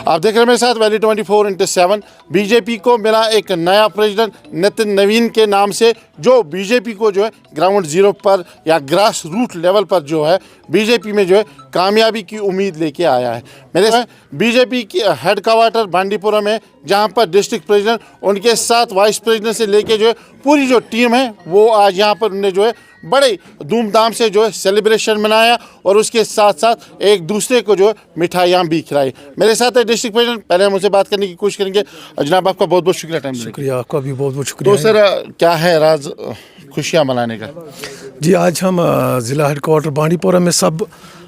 आप देख रहे हैं मेरे साथ वैली 24/7। बीजेपी को मिला एक नया प्रेसिडेंट नितिन नवीन के नाम से, जो बीजेपी को जो है ग्राउंड जीरो पर या ग्रास रूट लेवल पर जो है बीजेपी में जो है कामयाबी की उम्मीद लेके आया है। मेरे साथ बीजेपी की हेड क्वार्टर बांडीपुरा में, जहां पर डिस्ट्रिक्ट प्रेसिडेंट, उनके साथ वाइस प्रेसिडेंट से लेके जो है पूरी जो टीम है वो आज यहां पर उन्हें जो है बड़े धूमधाम से जो है सेलिब्रेशन मनाया और उसके साथ साथ एक दूसरे को जो है मिठाइयाँ भी खिलाई। मेरे साथ है डिस्ट्रिक्ट प्रेसिडेंट, पहले हम उनसे बात करने की कोशिश करेंगे। जनाब आपका बहुत बहुत शुक्रिया टाइम। शुक्रिया, आपका भी बहुत बहुत शुक्रिया। तो सर क्या है राज खुशियाँ मनाने का? जी, आज हम ज़िला हेडक्वार्टर बांडीपुरा में सब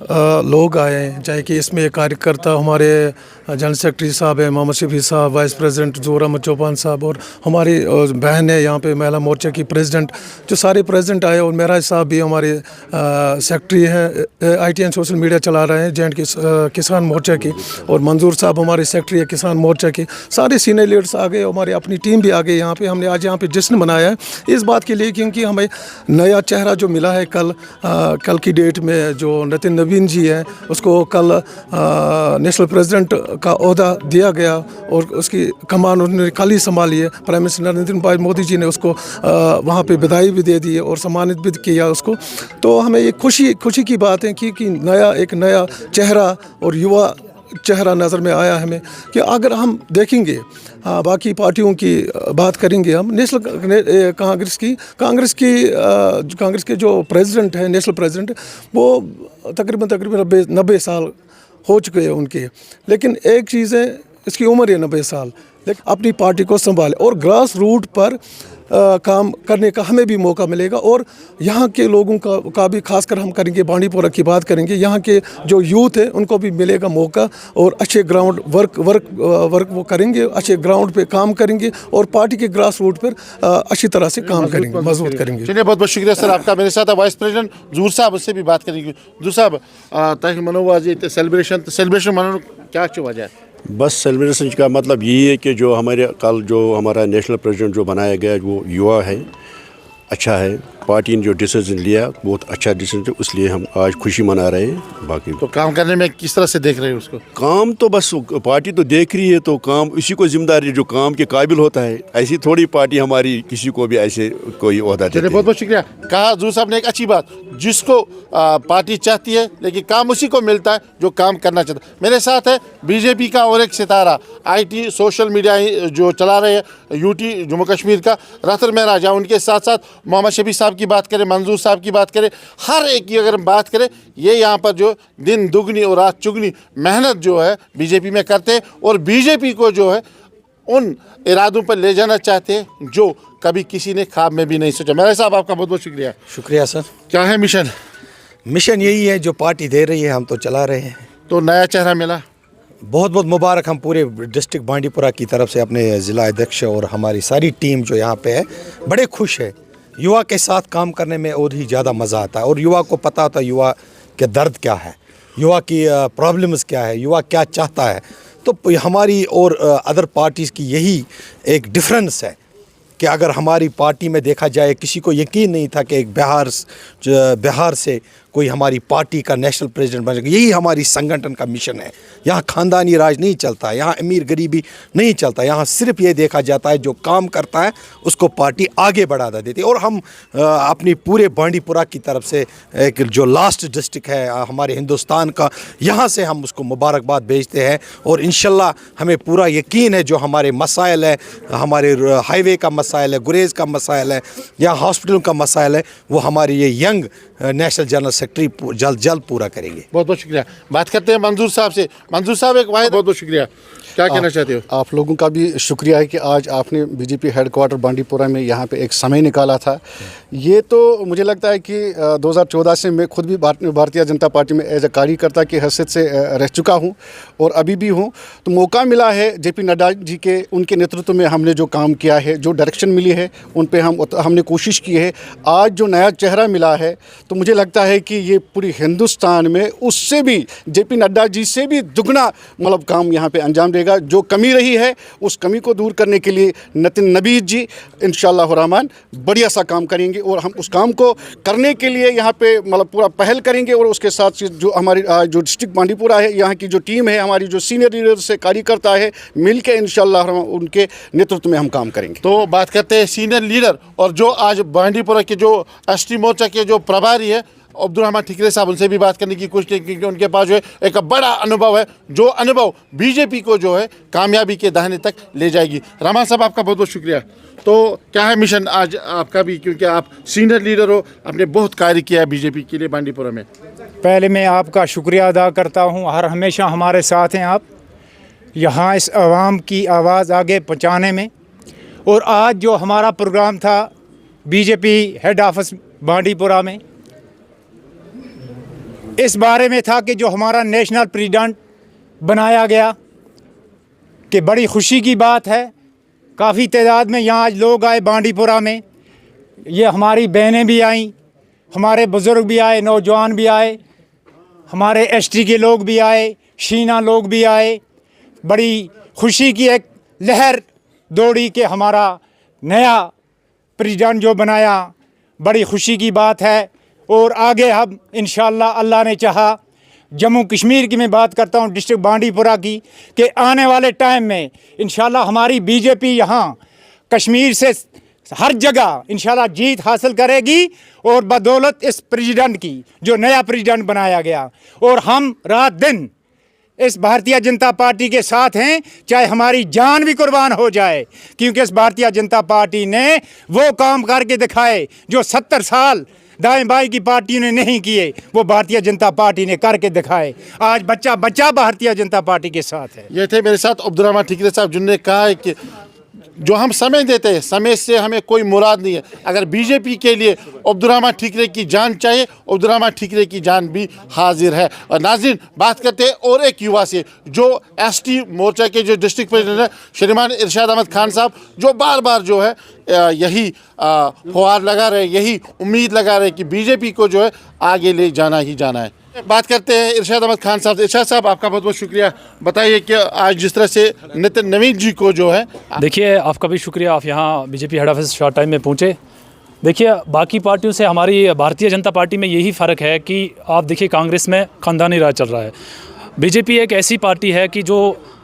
लोग आए हैं, चाहे कि इसमें कार्यकर्ता हमारे जनरल सेक्रेटरी साहब हैं, मोहम्मद शफी साहब, वाइस प्रेसिडेंट जोर अहमद चौपान साहब, और हमारी बहन है यहाँ पे महिला मोर्चा की प्रेसिडेंट, जो सारे प्रेसिडेंट आए, और मेराज साहब भी हमारे सेक्रेटरी हैं, IT एंड सोशल मीडिया चला रहे हैं JNK किसान मोर्चा की, और मंजूर साहब हमारे सेक्रेटरी है किसान मोर्चा की। सारे सीनियर लीडर्स आ गए, हमारी अपनी टीम भी आ गई यहाँ पे। हमने आज यहाँ पे जश्न मनाया है इस बात के लिए क्योंकि हमें नया चेहरा जो मिला है कल की डेट में, जो नितिन नवीन जी है, उसको कल नेशनल प्रेसिडेंट का ओहदा दिया गया और उसकी कमान उन्होंने कल ही संभाली है। प्राइम मिनिस्टर नरेंद्र भाई मोदी जी ने उसको वहाँ पे बधाई भी दे दी है और सम्मानित भी किया उसको। तो हमें ये खुशी की बात है कि एक नया चेहरा और युवा चेहरा नज़र में आया हमें। कि अगर हम देखेंगे बाकी पार्टियों की बात करेंगे, हम नेशनल कांग्रेस के जो प्रेसिडेंट हैं, नेशनल प्रेसिडेंट, वो तकरीबन 90 साल हो चुके हैं उनके, लेकिन एक चीज़ है, इसकी उम्र है 90 साल, लेकिन अपनी पार्टी को संभाले और ग्रास रूट पर काम करने का हमें भी मौका मिलेगा। और यहाँ के लोगों का भी खासकर हम करेंगे, बांडीपुरा की बात करेंगे, यहाँ के जो यूथ है उनको भी मिलेगा मौका और अच्छे ग्राउंड वर्क वो करेंगे, अच्छे ग्राउंड पे काम करेंगे और पार्टी के ग्रास रूट पर अच्छी तरह से काम करेंगे, मजबूत करेंगे। चलिए, बहुत बहुत शुक्रिया सर आपका। मेरे साथ वाइस प्रेसिडेंट जूर साहब, उससे भी बात करेंगे। जूर साहब, मनोवाजी सेलिब्रेशन मनो क्या वजह है? बस सेलिब्रेशन का मतलब यही है कि जो हमारा नेशनल प्रेसिडेंट जो बनाया गया वो युवा है, अच्छा है। पार्टी ने जो डिसीजन लिया बहुत अच्छा डिसीजन है, इसलिए हम आज खुशी मना रहे हैं। बाकी तो काम करने में किस तरह से देख रहे हैं उसको? काम तो बस पार्टी तो देख रही है, तो काम इसी को जिम्मेदारी, जो काम के काबिल होता है। ऐसी थोड़ी पार्टी हमारी किसी को भी ऐसे कोई ओहदा देती है। बहुत बहुत शुक्रिया। कहा जूर साहब ने एक अच्छी बात, जिसको पार्टी चाहती है लेकिन काम उसी को मिलता है जो काम करना चाहता है। मेरे साथ है बीजेपी का और एक सितारा, IT सोशल मीडिया जो चला रहे हैं, UT जम्मू कश्मीर का रातर महराज, उनके साथ साथ मोहम्मद शफी साहब की बात करें, मंजूर साहब की बात करें, हर एक की अगर हम बात करें, ये यहाँ पर जो दिन दुगनी और रात चुगनी मेहनत जो है बीजेपी में करते हैं और बीजेपी को जो है उन इरादों पर ले जाना चाहते हैं जो कभी किसी ने ख्वाब में भी नहीं सोचा। मेरे साहब आपका बहुत बहुत शुक्रिया। शुक्रिया सर। क्या है मिशन? मिशन यही है, जो पार्टी दे रही है हम तो चला रहे हैं। तो नया चेहरा मिला, बहुत बहुत मुबारक। हम पूरे डिस्ट्रिक्ट बांडीपुरा की तरफ से अपने ज़िला अध्यक्ष और हमारी सारी टीम जो यहाँ पे है बड़े खुश है। युवा के साथ काम करने में और ही ज़्यादा मज़ा आता है और युवा को पता होता है युवा के दर्द क्या है, युवा की प्रॉब्लम्स क्या है, युवा क्या चाहता है। तो हमारी और अदर पार्टीज़ की यही एक डिफरेंस है कि अगर हमारी पार्टी में देखा जाए, किसी को यकीन नहीं था कि एक बिहार से कोई हमारी पार्टी का नेशनल प्रेसिडेंट बनेगा। यही हमारी संगठन का मिशन है। यहाँ खानदानी राज नहीं चलता, यहाँ अमीर गरीबी नहीं चलता, यहाँ सिर्फ ये देखा जाता है जो काम करता है उसको पार्टी आगे बढ़ाता देती है। और हम अपनी पूरे बांडीपुरा की तरफ से एक जो लास्ट डिस्ट्रिक्ट है हमारे हिंदुस्तान का, यहाँ से हम उसको मुबारकबाद भेजते हैं और इंशाल्लाह हमें पूरा यकीन है जो हमारे मसाइल है, हमारे हाईवे का मसाइल है, गुरेज का मसाइल है, या हॉस्पिटल का मसाइल है, वो हमारे ये यंग नेशनल जनरल सेक्रेटरी जल्द पूरा करेंगे। बहुत बहुत शुक्रिया। बात करते हैं मंजूर साहब से। मंजूर साहब एक वाहिद, बहुत बहुत शुक्रिया। क्या कहना चाहते हो? आप लोगों का भी शुक्रिया है कि आज आपने बीजेपी हेडक्वार्टर बांडीपुरा में यहाँ पे एक समय निकाला था। ये तो मुझे लगता है कि 2014 से मैं खुद भी भारतीय जनता पार्टी में एज ए कार्यकर्ता की हैसियत से रह चुका हूँ और अभी भी हूँ। तो मौका मिला है JP नड्डा जी के उनके नेतृत्व में हमने जो काम किया है, जो डायरेक्शन मिली है, उन पर हमने कोशिश की है। आज जो नया चेहरा मिला है तो मुझे लगता है कि ये पूरी हिंदुस्तान में उससे भी JP नड्डा जी से भी दुगना मतलब काम यहाँ पे अंजाम पड़ेगा। जो कमी रही है उस कमी को दूर करने के लिए नितिन नबीज जी इंशाअल्लाह रहमान बढ़िया सा काम करेंगे और हम उस काम को करने के लिए यहाँ पे मतलब पूरा पहल करेंगे। और उसके साथ जो हमारी जो डिस्ट्रिक्ट बांडीपुरा है, यहाँ की जो टीम है, हमारी जो सीनियर लीडर से कार्यकर्ता है, मिल के इंशाअल्लाह उनके नेतृत्व में हम काम करेंगे। तो बात करते हैं सीनियर लीडर और जो आज बांडीपुरा के जो एसटी मोर्चा के जो प्रभारी है अब्दुल ठिकरे साहब, उनसे भी बात करने की कोशिश की क्योंकि उनके पास जो है एक बड़ा अनुभव है, जो अनुभव बीजेपी को जो है कामयाबी के दाहिने तक ले जाएगी। रहमान साहब, आपका बहुत बहुत शुक्रिया। तो क्या है मिशन आज आपका भी, क्योंकि आप सीनियर लीडर हो, आपने बहुत कार्य किया है बीजेपी के लिए बांडीपुरा में। पहले मैं आपका शुक्रिया अदा करता हूँ, हर हमेशा हमारे साथ हैं आप यहाँ इस आवाम की आवाज़ आगे पहुँचाने में। और आज जो हमारा प्रोग्राम था बीजेपी हेड ऑफिस बांडीपुरा में, इस बारे में था कि जो हमारा नेशनल प्रेसिडेंट बनाया गया, कि बड़ी खुशी की बात है। काफ़ी तादाद में यहाँ आज लोग आए बांडीपुरा में, ये हमारी बहनें भी आईं, हमारे बुज़ुर्ग भी आए, नौजवान भी आए, हमारे एसटी के लोग भी आए, शीना लोग भी आए। बड़ी खुशी की एक लहर दौड़ी कि हमारा नया प्रेसिडेंट जो बनाया, बड़ी खुशी की बात है। और आगे हम इंशाअल्लाह अल्लाह ने चाहा, जम्मू कश्मीर की मैं बात करता हूँ, डिस्ट्रिक्ट बांडीपुरा की, कि आने वाले टाइम में इंशाअल्लाह हमारी बीजेपी यहाँ कश्मीर से हर जगह इंशाअल्लाह जीत हासिल करेगी। और बदौलत इस प्रेसिडेंट की, जो नया प्रेसिडेंट बनाया गया, और हम रात दिन इस भारतीय जनता पार्टी के साथ हैं, चाहे हमारी जान भी कुर्बान हो जाए, क्योंकि इस भारतीय जनता पार्टी ने वो काम करके दिखाए जो 70 साल दाएं बाएं की पार्टियों ने नहीं किए, वो भारतीय जनता पार्टी ने करके दिखाए। आज बच्चा बच्चा भारतीय जनता पार्टी के साथ है। ये थे मेरे साथ अब्दुल ठिकरे साहब, जिन्होंने कहा है कि जो हम समय देते हैं, समय से हमें कोई मुराद नहीं है। अगर बीजेपी के लिए अब्दुल ठिकरे की जान चाहिए, अब्दुल ठिकरे की जान भी हाजिर है। और नाज़रीन, बात करते हैं और एक युवा से, जो एसटी मोर्चा के जो डिस्ट्रिक्ट प्रेसिडेंट है श्रीमान इरशाद अहमद खान साहब, जो बार बार जो है यही फुहार लगा रहे, यही उम्मीद लगा रहे कि बीजेपी को जो है आगे ले जाना ही जाना है। बात करते हैं इरशाद अहमद खान साहब। इरशाद साहब, आपका बहुत बहुत शुक्रिया। बताइए कि आज जिस तरह से नितिन नवीन जी को जो है, देखिए आपका भी शुक्रिया, आप यहाँ BJP head office short time में पहुँचे। देखिए बाकी पार्टियों से हमारी भारतीय जनता पार्टी में यही फ़र्क है कि आप देखिए कांग्रेस में ख़ानदानी राज चल रहा है, बीजेपी एक ऐसी पार्टी है कि जो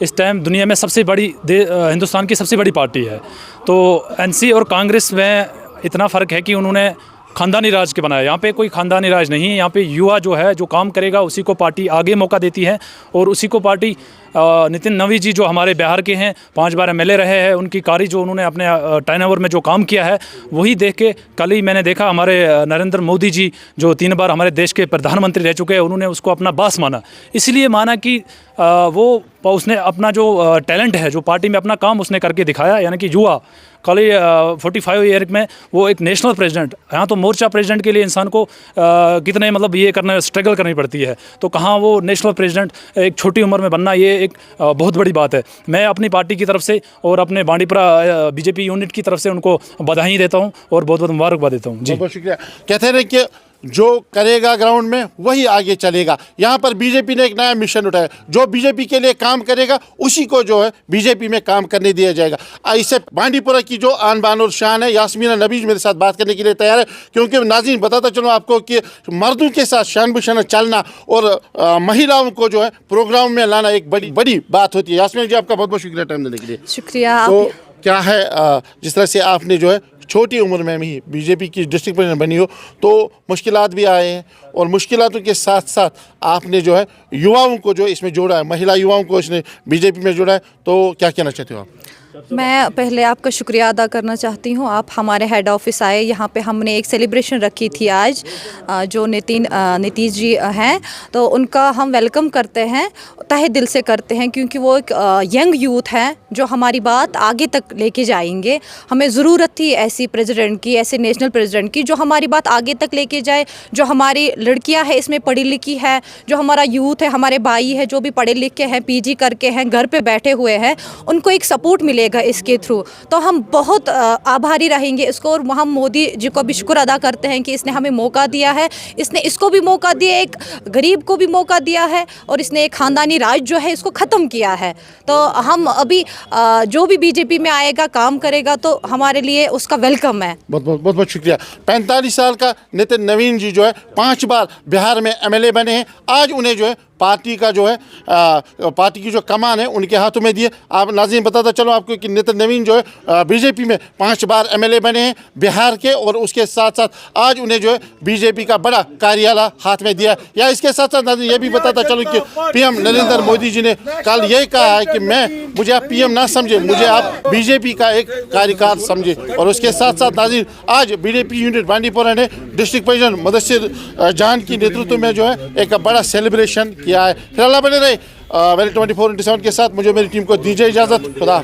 इस टाइम दुनिया में सबसे बड़ी हिंदुस्तान की सबसे बड़ी पार्टी है। तो एनसी और कांग्रेस में इतना फ़र्क है कि उन्होंने ख़ानदानी राज के बनाया। यहाँ पे कोई ख़ानदानी राज नहीं है, यहाँ पे युवा जो है जो काम करेगा उसी को पार्टी आगे मौका देती है, और उसी को पार्टी नितिन नवीन जी जो हमारे बिहार के हैं, 5 बार एमएलए रहे हैं, उनकी कार्य जो उन्होंने अपने टर्नओवर में जो काम किया है, वही देख के कल ही मैंने देखा हमारे नरेंद्र मोदी जी जो 3 बार हमारे देश के प्रधानमंत्री रह चुके हैं, उन्होंने उसको अपना बॉस माना। इसलिए माना कि उसने अपना जो टैलेंट है, जो पार्टी में अपना काम उसने करके दिखाया, यानी कि युवा कल 45 ईयर में वो एक नेशनल प्रेसिडेंट। यहाँ तो मोर्चा प्रेसिडेंट के लिए इंसान को कितने मतलब ये करना स्ट्रगल करनी पड़ती है, तो कहाँ वो नेशनल प्रेसिडेंट एक छोटी उम्र में बनना, ये एक बहुत बड़ी बात है। मैं अपनी पार्टी की तरफ से और अपने बांडीपुरा बीजेपी यूनिट की तरफ से उनको बधाई देता हूँ और बहुत बहुत मुबारकबाद देता हूँ। जी बहुत शुक्रिया। कहते हैं कि जो करेगा ग्राउंड में वही आगे चलेगा। यहाँ पर बीजेपी ने एक नया मिशन उठाया, जो बीजेपी के लिए काम करेगा उसी को जो है बीजेपी में काम करने दिया जाएगा। इससे बांडीपुरा की जो आन बान और शान है, यास्मीना नबीज मेरे साथ बात करने के लिए तैयार है, क्योंकि नाज़रीन बताता चलो आपको कि मर्दों के साथ शान बशान चलना और महिलाओं को जो है प्रोग्राम में लाना एक बड़ी बात होती है। यास्मीना जी, आपका बहुत बहुत शुक्रिया टाइम देने के लिए। शुक्रिया। तो क्या है, जिस तरह से आपने जो है छोटी उम्र में भी बीजेपी की डिस्ट्रिक्ट प्रेसिडेंट बनी हो, तो मुश्किलात भी आए हैं, और मुश्किलातों के साथ साथ आपने जो है युवाओं को जो इसमें जोड़ा है, महिला युवाओं को इसने बीजेपी में जोड़ा है, तो क्या कहना चाहते हो आप? मैं पहले आपका शुक्रिया अदा करना चाहती हूँ। आप हमारे हेड ऑफिस आए, यहाँ पे हमने एक सेलिब्रेशन रखी थी आज, जो नीतीश जी हैं, तो उनका हम वेलकम करते हैं, तहे दिल से करते हैं, क्योंकि वो एक यंग यूथ है जो हमारी बात आगे तक लेके जाएंगे। हमें ज़रूरत थी ऐसी प्रेसिडेंट की, ऐसे नेशनल प्रेसिडेंट की, जो हमारी बात आगे तक लेके जाए, जो हमारी लड़कियां हैं इसमें पढ़ी लिखी है, जो हमारा यूथ है, हमारे भाई है जो भी पढ़े लिखे हैं, पीजी करके हैं, घर पे बैठे हुए हैं, उनको एक सपोर्ट मिले मिलेगा इसके थ्रू। तो हम बहुत आभारी रहेंगे इसको, और हम मोदी जी को भी शुक्र अदा करते हैं कि इसने हमें मौका दिया है। इसने इसको भी मौका दिया, एक गरीब को भी मौका दिया है, और इसने एक ख़ानदानी राज जो है इसको ख़त्म किया है। तो हम अभी जो भी बीजेपी में आएगा, काम करेगा, तो हमारे लिए उसका वेलकम है। बहुत शुक्रिया। 45 साल का नितिन नवीन जी जो है 5 बार बिहार में MLA बने हैं। आज उन्हें जो है पार्टी का जो है पार्टी की जो कमान है उनके हाथों में दिए। आप नाज़रीन बताता चलो आपको कि नितिन नवीन जो है बीजेपी में 5 बार MLA बने हैं बिहार के, और उसके साथ साथ आज उन्हें जो है बीजेपी का बड़ा कार्यालय हाथ में दिया। या इसके साथ साथ नाज़रीन ये भी बताता चलो कि PM नरेंद्र मोदी जी ने कल ये कहा है कि मुझे आप PM ना समझे, मुझे आप बीजेपी का एक कार्यकाल समझे। और उसके साथ साथ नाज़रीन आज BJP यूनिट बांडीपोरा ने डिस्ट्रिक्ट प्रेसिडेंट मुदस्सिर जान की नेतृत्व में जो है एक बड़ा सेलिब्रेशन किया है। फिर अल्लाह बने रहे। मेरे 24/7 के साथ मुझे मेरी टीम को दीजिए इजाज़त। खुदा।